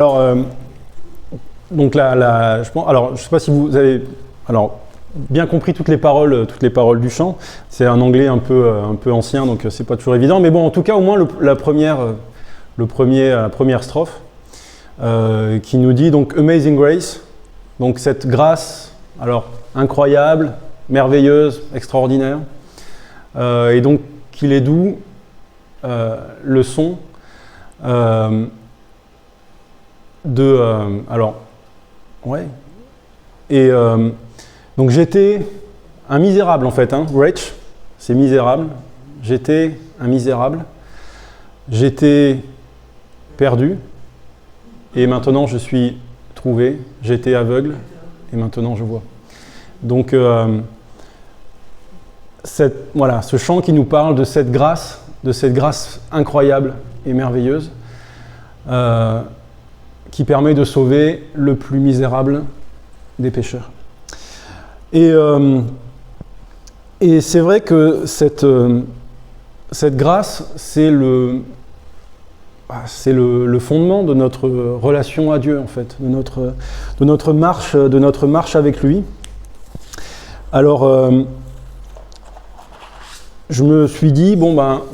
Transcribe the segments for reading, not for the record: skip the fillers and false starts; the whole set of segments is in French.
Alors, donc je ne sais pas si vous avez bien compris toutes les paroles du chant. C'est un anglais un peu ancien, donc c'est pas toujours évident. Mais bon, en tout cas, au moins la première strophe qui nous dit donc Amazing Grace, donc cette grâce, alors incroyable, merveilleuse, extraordinaire, et donc qu'il est doux, le son. Donc j'étais un misérable en fait, wretch, c'est misérable. J'étais un misérable. J'étais perdu et maintenant je suis trouvé. J'étais aveugle et maintenant je vois. Donc ce chant qui nous parle de cette grâce incroyable et merveilleuse. Qui permet de sauver le plus misérable des pécheurs. Et c'est vrai que cette grâce, c'est le fondement de notre relation à Dieu, en fait, de notre marche avec lui. Alors, je me suis dit,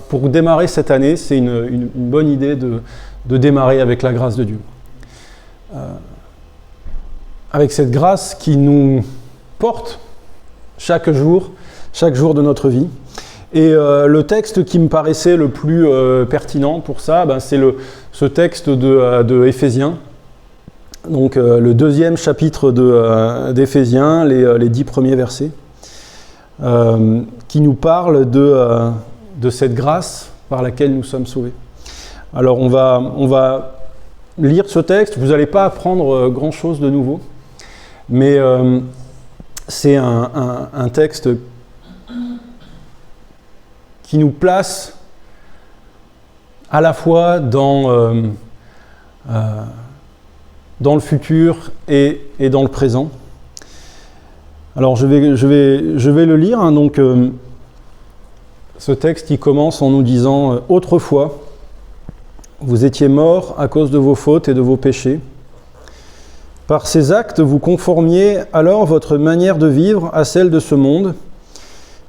pour démarrer cette année, c'est une bonne idée de démarrer avec la grâce de Dieu. Avec cette grâce qui nous porte chaque jour de notre vie. Et le texte qui me paraissait le plus pertinent pour ça, c'est ce texte de Éphésiens. Donc le 2e chapitre d'Éphésiens, les 10 premiers versets, qui nous parle de cette grâce par laquelle nous sommes sauvés. Alors on va lire ce texte, vous n'allez pas apprendre grand-chose de nouveau, mais c'est un texte qui nous place à la fois dans le futur et dans le présent. Alors je vais le lire, donc ce texte qui commence en nous disant « Autrefois, vous étiez morts à cause de vos fautes et de vos péchés. Par ces actes, vous conformiez alors votre manière de vivre à celle de ce monde,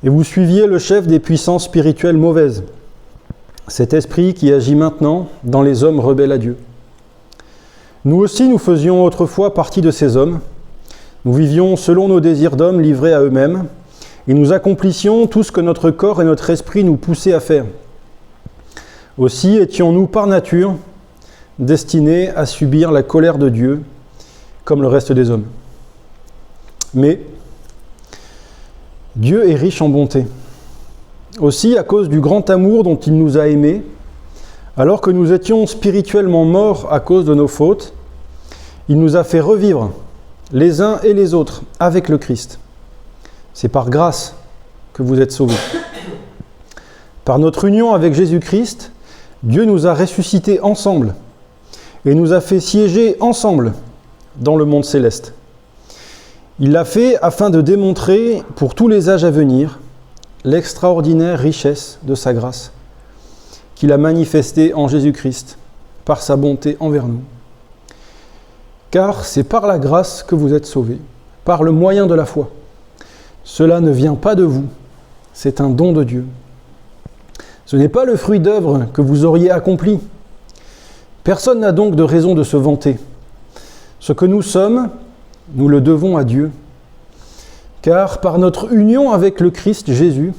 et vous suiviez le chef des puissances spirituelles mauvaises, cet esprit qui agit maintenant dans les hommes rebelles à Dieu. Nous aussi, nous faisions autrefois partie de ces hommes. Nous vivions selon nos désirs d'hommes livrés à eux-mêmes, et nous accomplissions tout ce que notre corps et notre esprit nous poussaient à faire. Aussi étions-nous par nature destinés à subir la colère de Dieu comme le reste des hommes. Mais Dieu est riche en bonté. Aussi, à cause du grand amour dont il nous a aimés, alors que nous étions spirituellement morts à cause de nos fautes, il nous a fait revivre les uns et les autres avec le Christ. C'est par grâce que vous êtes sauvés. Par notre union avec Jésus-Christ, Dieu nous a ressuscités ensemble et nous a fait siéger ensemble dans le monde céleste. Il l'a fait afin de démontrer pour tous les âges à venir l'extraordinaire richesse de sa grâce qu'il a manifestée en Jésus-Christ par sa bonté envers nous. Car c'est par la grâce que vous êtes sauvés, par le moyen de la foi. Cela ne vient pas de vous, c'est un don de Dieu. Ce n'est pas le fruit d'œuvres que vous auriez accompli. Personne n'a donc de raison de se vanter. Ce que nous sommes, nous le devons à Dieu. Car par notre union avec le Christ Jésus,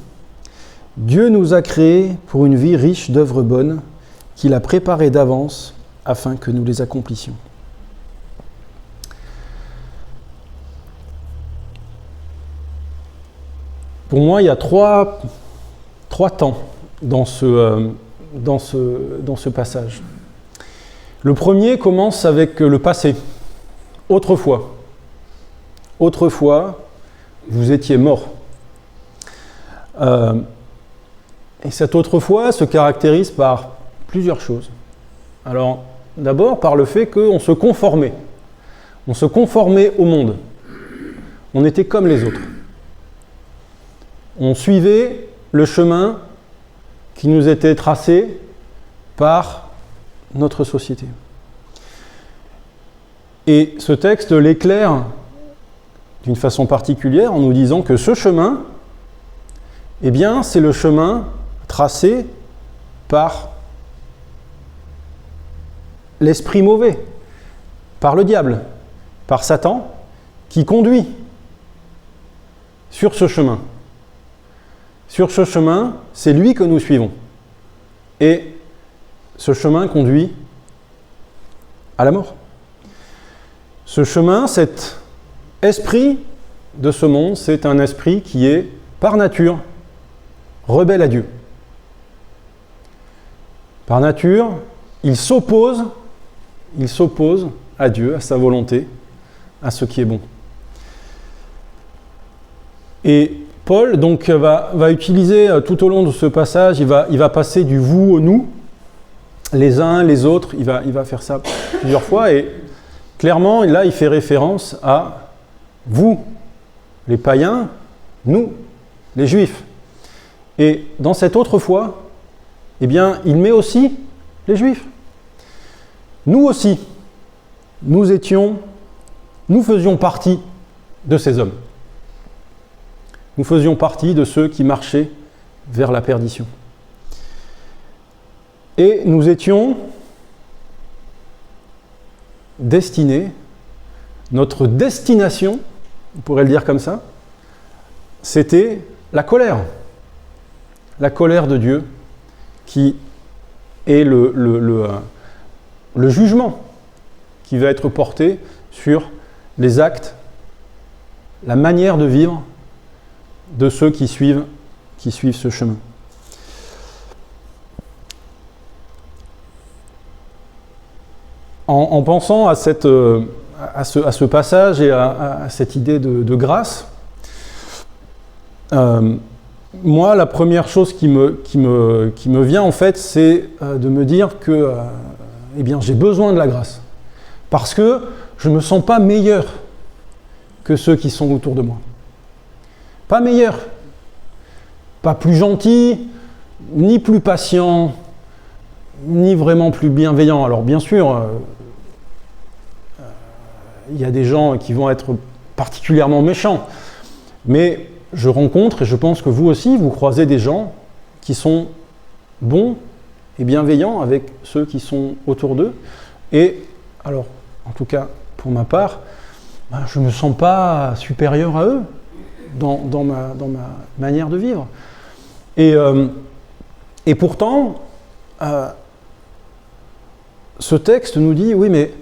Dieu nous a créés pour une vie riche d'œuvres bonnes qu'il a préparées d'avance afin que nous les accomplissions. Pour moi, il y a trois temps dans ce passage. Le premier commence avec le passé. Autrefois. Autrefois, vous étiez morts. Et cette autrefois se caractérise par plusieurs choses. Alors, d'abord par le fait qu'on se conformait. On se conformait au monde. On était comme les autres. On suivait le chemin qui nous était tracé par notre société. Et ce texte l'éclaire d'une façon particulière en nous disant que ce chemin, eh bien, c'est le chemin tracé par l'esprit mauvais, par le diable, par Satan, qui conduit sur ce chemin. Sur ce chemin, c'est lui que nous suivons. Et ce chemin conduit à la mort. Ce chemin, cet esprit de ce monde, c'est un esprit qui est, par nature, rebelle à Dieu. Par nature, il s'oppose à Dieu, à sa volonté, à ce qui est bon. Et Paul donc va utiliser tout au long de ce passage, il va passer du vous au nous, les uns, les autres, il va faire ça plusieurs fois, et clairement, là, il fait référence à vous, les païens, nous, les juifs. Et dans cette autre foi, eh bien, il met aussi les juifs. Nous aussi, nous faisions partie de ces hommes. Nous faisions partie de ceux qui marchaient vers la perdition. Et nous étions destinés, notre destination, on pourrait le dire comme ça, c'était la colère de Dieu qui est le jugement qui va être porté sur les actes, la manière de vivre de ceux qui suivent ce chemin. En pensant à ce passage et à cette idée de grâce, moi, la première chose qui me vient, en fait, c'est de me dire que eh bien, j'ai besoin de la grâce. Parce que je ne me sens pas meilleur que ceux qui sont autour de moi. Pas meilleur. Pas plus gentil, ni plus patient, ni vraiment plus bienveillant. Alors, bien sûr, il y a des gens qui vont être particulièrement méchants. Mais je rencontre, et je pense que vous aussi, vous croisez des gens qui sont bons et bienveillants avec ceux qui sont autour d'eux. Et alors, en tout cas, pour ma part, je ne me sens pas supérieur à eux dans ma manière de vivre. Et pourtant, ce texte nous dit, oui, mais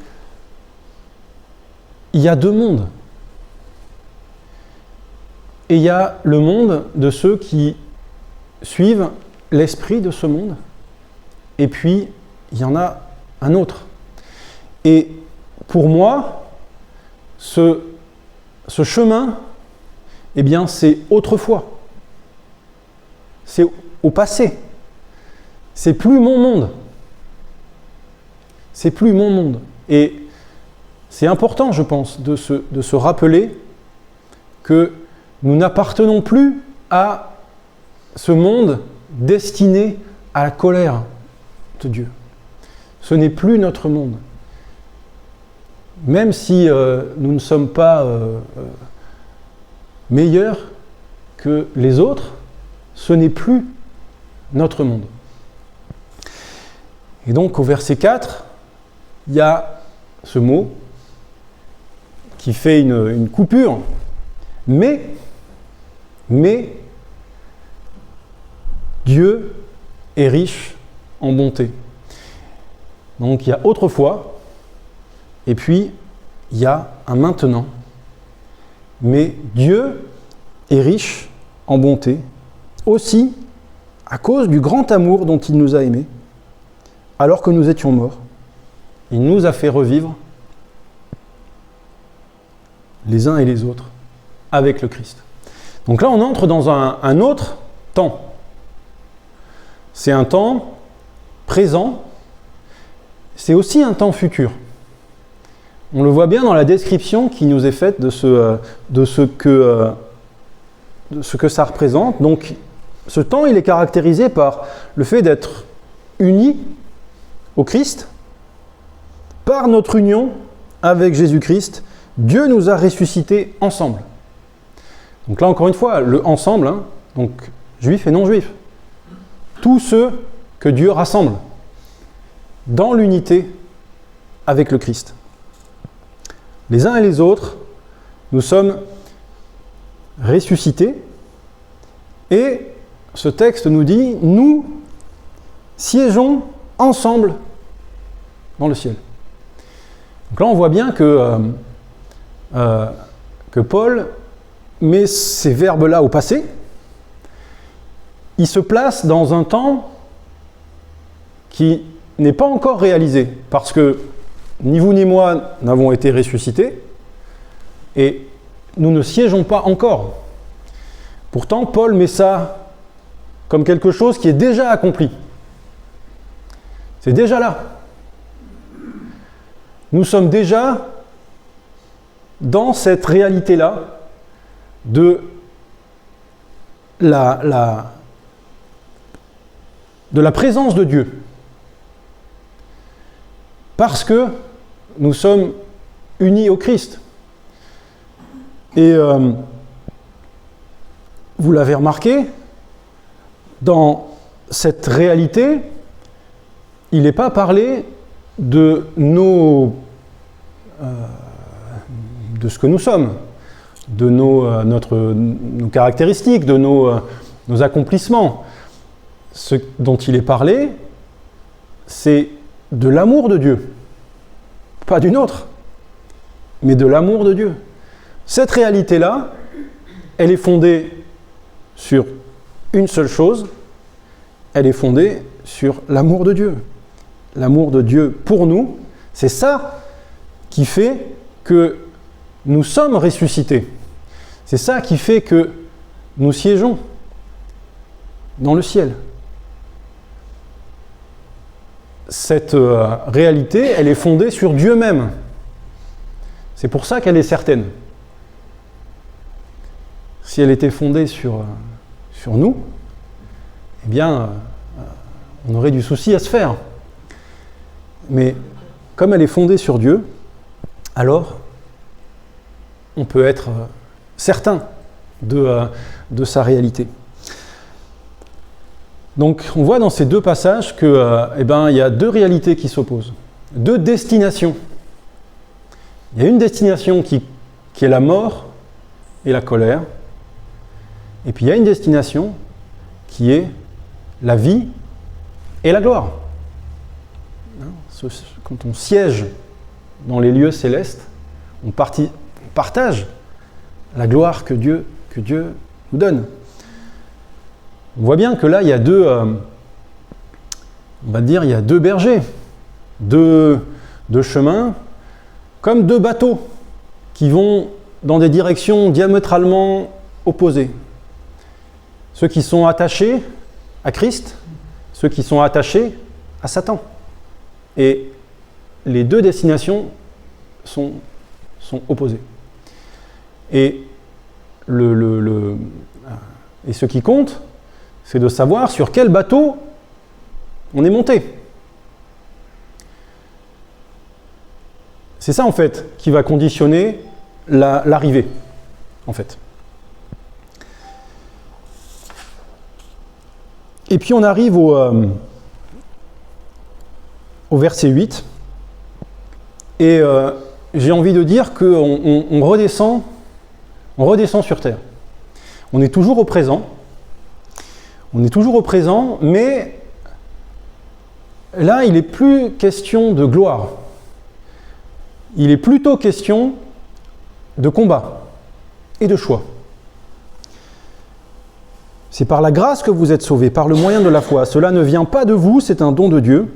il y a deux mondes. Et il y a le monde de ceux qui suivent l'esprit de ce monde, et puis il y en a un autre. Et pour moi, ce chemin, eh bien, c'est autrefois. C'est au passé. C'est plus mon monde. C'est plus mon monde. Et c'est important, je pense, de se rappeler que nous n'appartenons plus à ce monde destiné à la colère de Dieu. Ce n'est plus notre monde. Même si nous ne sommes pas meilleurs que les autres, ce n'est plus notre monde. Et donc au verset 4, il y a ce mot qui fait une coupure, mais Dieu est riche en bonté. Donc il y a autrefois, et puis il y a un maintenant. Mais Dieu est riche en bonté, aussi à cause du grand amour dont il nous a aimés, alors que nous étions morts. Il nous a fait revivre les uns et les autres avec le Christ. Donc là, on entre dans un autre temps. C'est un temps présent, c'est aussi un temps futur. On le voit bien dans la description qui nous est faite de ce que ça représente. Donc, ce temps, il est caractérisé par le fait d'être unis au Christ par notre union avec Jésus-Christ, Dieu nous a ressuscités ensemble. Donc là, encore une fois, le ensemble, hein, donc juifs et non-juifs. Tous ceux que Dieu rassemble dans l'unité avec le Christ. Les uns et les autres, nous sommes ressuscités et ce texte nous dit, nous siégeons ensemble dans le ciel. Donc là, on voit bien que Paul met ces verbes-là au passé. Il se place dans un temps qui n'est pas encore réalisé, parce que ni vous ni moi n'avons été ressuscités, et nous ne siégeons pas encore. Pourtant, Paul met ça comme quelque chose qui est déjà accompli. C'est déjà là. Nous sommes déjà dans cette réalité-là de la présence de Dieu. Parce que nous sommes unis au Christ. Et vous l'avez remarqué, dans cette réalité, il n'est pas parlé de nos de ce que nous sommes, de nos caractéristiques, de nos accomplissements. Ce dont il est parlé, c'est de l'amour de Dieu. Pas d'une autre, mais de l'amour de Dieu. Cette réalité-là, elle est fondée sur une seule chose, elle est fondée sur l'amour de Dieu. L'amour de Dieu pour nous, c'est ça qui fait que nous sommes ressuscités. C'est ça qui fait que nous siégeons dans le ciel. Cette réalité, elle est fondée sur Dieu même. C'est pour ça qu'elle est certaine. Si elle était fondée sur nous, eh bien, on aurait du souci à se faire. Mais comme elle est fondée sur Dieu, alors on peut être certain de sa réalité. Donc on voit dans ces deux passages que, il y a deux réalités qui s'opposent, deux destinations. Il y a une destination qui est la mort et la colère, et puis il y a une destination qui est la vie et la gloire. Quand on siège dans les lieux célestes, on partage la gloire que Dieu nous donne. On voit bien que là, il y a il y a deux bergers, deux chemins, comme deux bateaux qui vont dans des directions diamétralement opposées. Ceux qui sont attachés à Christ, ceux qui sont attachés à Satan. Et les deux destinations sont opposées. Et ce qui compte, c'est de savoir sur quel bateau on est monté. C'est ça, en fait, qui va conditionner l'arrivée, en fait. Et puis on arrive au verset 8, et j'ai envie de dire qu'on redescend sur terre. On est toujours au présent, mais là il n'est plus question de gloire, il est plutôt question de combat et de choix. C'est par la grâce que vous êtes sauvés, par le moyen de la foi. Cela ne vient pas de vous, c'est un don de Dieu.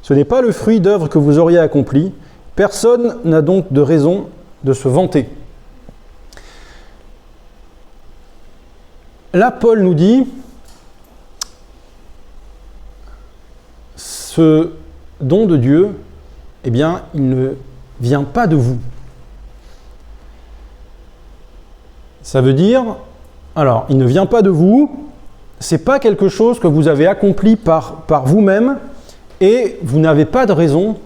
Ce n'est pas le fruit d'œuvres que vous auriez accompli. Personne n'a donc de raison de se vanter. Là, Paul nous dit, ce don de Dieu, eh bien, il ne vient pas de vous. Ça veut dire, alors, il ne vient pas de vous, c'est pas quelque chose que vous avez accompli par vous-même, et vous n'avez pas de raison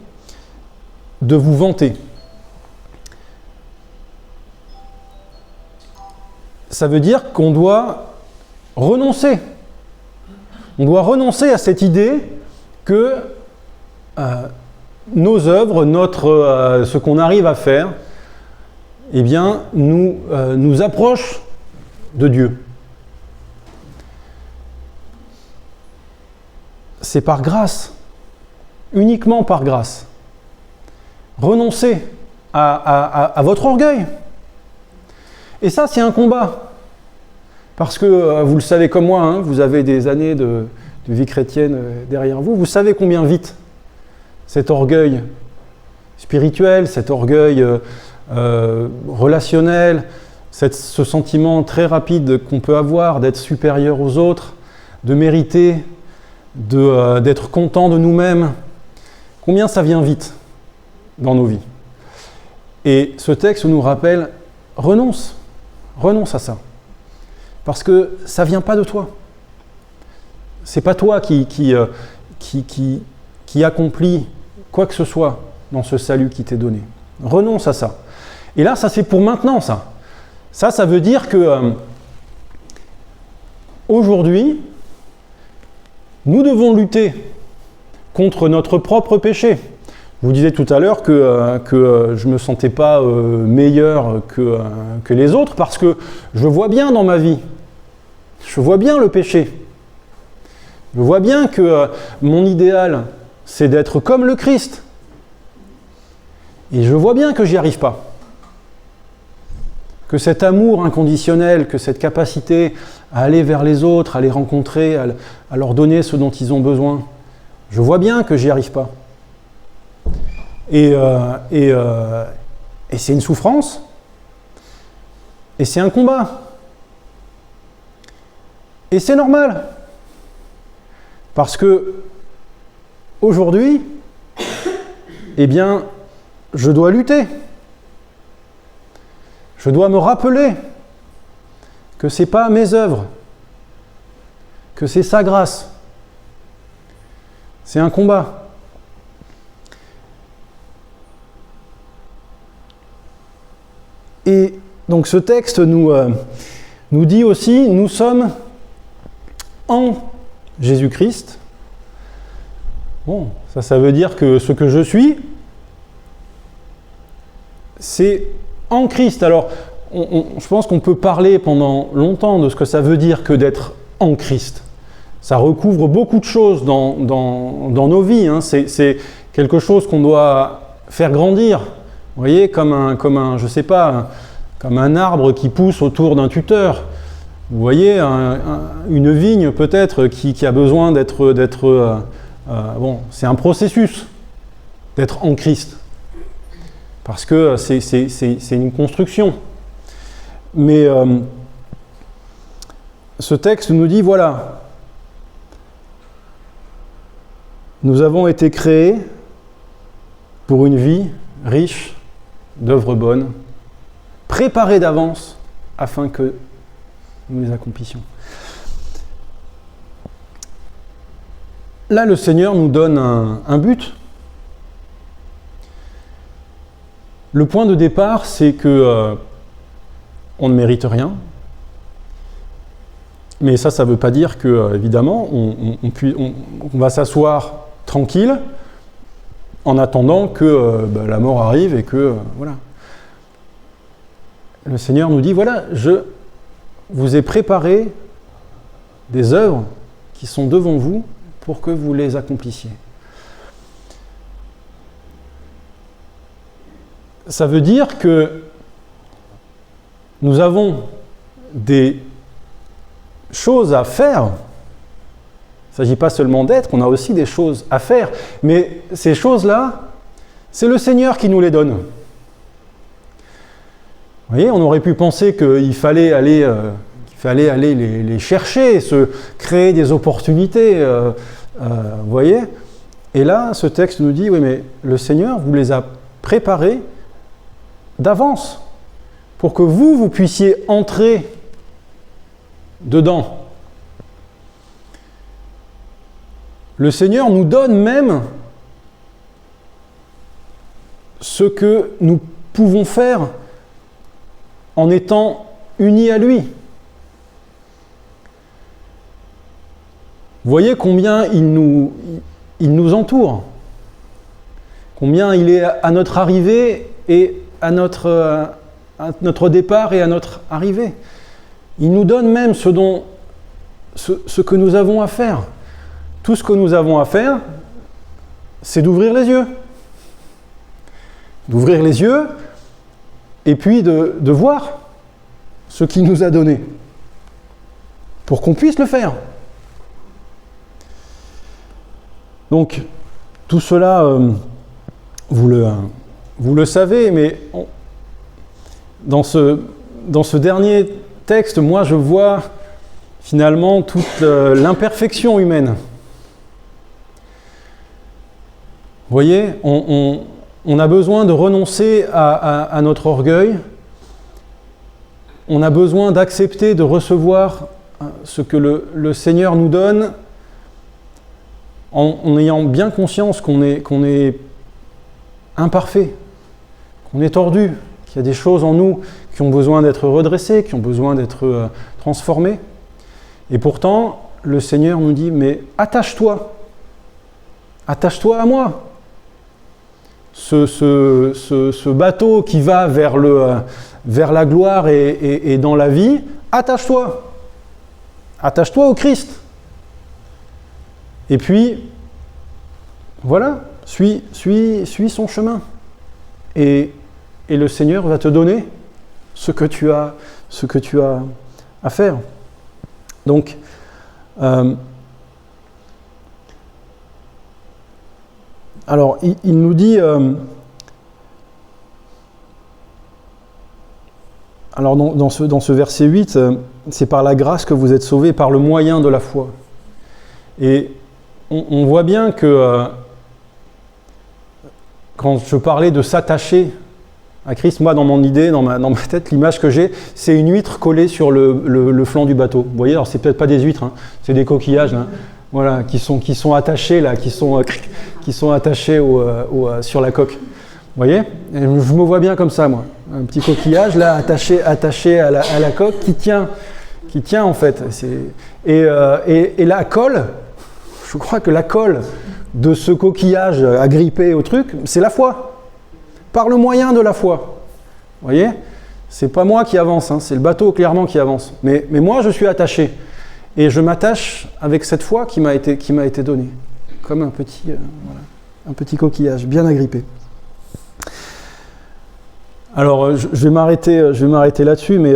de vous vanter. ça veut dire qu'on doit renoncer. On doit renoncer à cette idée que nos œuvres, ce qu'on arrive à faire, eh bien, nous approche de Dieu. C'est par grâce, uniquement par grâce. Renoncez à votre orgueil. Et ça, c'est un combat. Parce que, vous le savez comme moi, hein, vous avez des années de vie chrétienne derrière vous, vous savez combien vite cet orgueil spirituel, cet orgueil relationnel, ce sentiment très rapide qu'on peut avoir d'être supérieur aux autres, de mériter, d'être content de nous-mêmes, combien ça vient vite dans nos vies. Et ce texte nous rappelle, renonce à ça. Parce que ça ne vient pas de toi. C'est pas toi qui accomplit quoi que ce soit dans ce salut qui t'est donné. Renonce à ça. Et là, ça c'est pour maintenant, ça. Ça veut dire que aujourd'hui, nous devons lutter contre notre propre péché. Je vous disais tout à l'heure que je ne me sentais pas meilleur que les autres parce que je vois bien dans ma vie, je vois bien le péché. Je vois bien que mon idéal, c'est d'être comme le Christ. Et je vois bien que j'y arrive pas. Que cet amour inconditionnel, que cette capacité à aller vers les autres, à les rencontrer, à leur donner ce dont ils ont besoin, je vois bien que j'y arrive pas. Et c'est une souffrance, et c'est un combat. Et c'est normal. Parce que aujourd'hui, eh bien, je dois lutter. Je dois me rappeler que ce n'est pas mes œuvres, que c'est sa grâce. C'est un combat. Et donc ce texte nous dit aussi, nous sommes en Jésus-Christ. Bon, ça veut dire que ce que je suis, c'est en Christ. Alors, je pense qu'on peut parler pendant longtemps de ce que ça veut dire que d'être en Christ. Ça recouvre beaucoup de choses dans nos vies. Hein. C'est quelque chose qu'on doit faire grandir. Vous voyez, comme un je sais pas, comme un arbre qui pousse autour d'un tuteur. Vous voyez, une vigne peut-être qui a besoin d'être bon, c'est un processus d'être en Christ. Parce que c'est une construction. Mais ce texte nous dit, voilà, nous avons été créés pour une vie riche d'œuvres bonnes, préparées d'avance afin que nous les accomplissions. Là, le Seigneur nous donne un but. Le point de départ, c'est que on ne mérite rien. Mais ça ne veut pas dire que, évidemment, on va s'asseoir tranquille en attendant que la mort arrive et que, voilà. Le Seigneur nous dit, voilà, je vous ai préparé des œuvres qui sont devant vous pour que vous les accomplissiez. Ça veut dire que nous avons des choses à faire. Il ne s'agit pas seulement d'être, on a aussi des choses à faire. Mais ces choses-là, c'est le Seigneur qui nous les donne. Vous voyez, on aurait pu penser qu'il fallait aller les chercher, se créer des opportunités. Vous voyez ? Et là, ce texte nous dit, oui, mais le Seigneur vous les a préparés d'avance pour que vous puissiez entrer dedans. Le Seigneur nous donne même ce que nous pouvons faire en étant unis à lui. Vous voyez combien il nous entoure, combien il est à notre arrivée et à notre départ et à notre arrivée. Il nous donne même ce que nous avons à faire. Tout ce que nous avons à faire, c'est d'ouvrir les yeux. D'ouvrir les yeux et puis de voir ce qu'il nous a donné pour qu'on puisse le faire. Donc, tout cela, vous le savez, mais dans ce dernier texte, moi je vois finalement toute l'imperfection humaine. Vous voyez, on a besoin de renoncer à notre orgueil, on a besoin d'accepter de recevoir ce que le Seigneur nous donne en ayant bien conscience qu'on est imparfait, qu'on est tordu, qu'il y a des choses en nous qui ont besoin d'être redressées, qui ont besoin d'être transformées. Et pourtant, le Seigneur nous dit, mais attache-toi à moi. Ce bateau qui va vers la gloire et dans la vie, attache-toi. Attache-toi au Christ. Et puis, voilà, suis son chemin. Et le Seigneur va te donner ce que tu as à faire. Donc, alors, il nous dit... alors, dans ce verset 8, c'est par la grâce que vous êtes sauvés, par le moyen de la foi. Et on voit bien que quand je parlais de s'attacher à Christ, moi, dans mon idée, dans ma tête, l'image que j'ai, c'est une huître collée sur le flanc du bateau. Vous voyez, alors c'est peut-être pas des huîtres, hein, c'est des coquillages, hein, voilà, qui sont attachés là, qui sont attachés sur la coque. Vous voyez, et je me vois bien comme ça, moi, un petit coquillage là attaché à la coque qui tient en fait. Et la colle, je crois que la colle de ce coquillage agrippé au truc, c'est la foi. Par le moyen de la foi. Vous voyez ? C'est pas moi qui avance, hein, c'est le bateau clairement qui avance. Mais moi, je suis attaché. Et je m'attache avec cette foi qui m'a été donnée. Comme un petit coquillage bien agrippé. Alors, je vais m'arrêter là-dessus, mais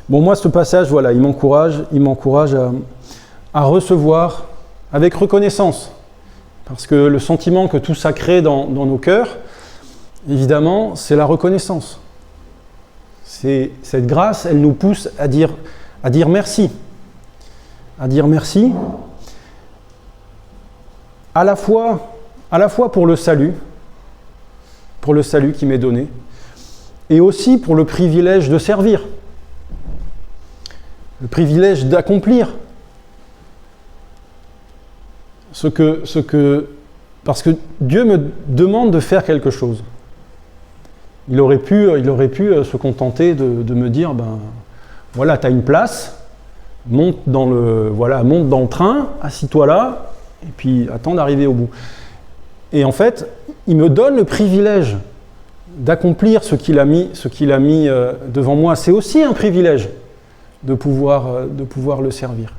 bon, moi, ce passage, voilà, il m'encourage à recevoir avec reconnaissance. Parce que le sentiment que tout ça crée dans nos cœurs, évidemment, c'est la reconnaissance. Cette grâce, elle nous pousse à dire merci. À dire merci, à la fois pour le salut qui m'est donné, et aussi pour le privilège de servir, le privilège d'accomplir parce que Dieu me demande de faire quelque chose. Il aurait pu se contenter de me dire, ben voilà, tu as une place, monte dans le train, assis-toi là, et puis attends d'arriver au bout. Et en fait, il me donne le privilège d'accomplir ce qu'il a mis devant moi. C'est aussi un privilège de pouvoir le servir.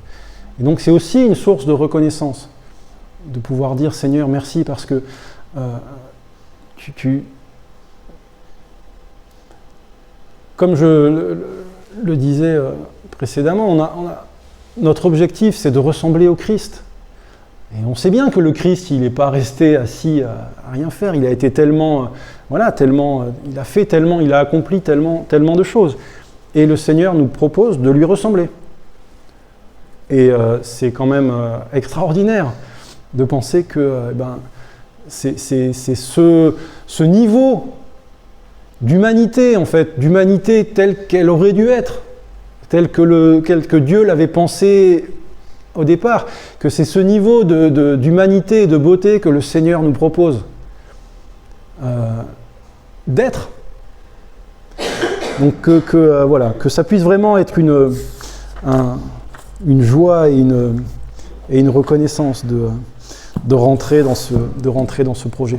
Et donc c'est aussi une source de reconnaissance, de pouvoir dire Seigneur merci parce que comme je le disais précédemment, notre objectif c'est de ressembler au Christ. Et on sait bien que le Christ, il n'est pas resté assis à rien faire, il a été il a accompli tellement de choses. Et le Seigneur nous propose de lui ressembler. Et c'est quand même extraordinaire de penser que c'est ce niveau d'humanité, en fait, d'humanité telle qu'elle aurait dû être, telle que Dieu l'avait pensé au départ, que c'est ce niveau d'humanité et de beauté que le Seigneur nous propose d'être. Donc que ça puisse vraiment être une joie et et une reconnaissance de rentrer dans ce projet.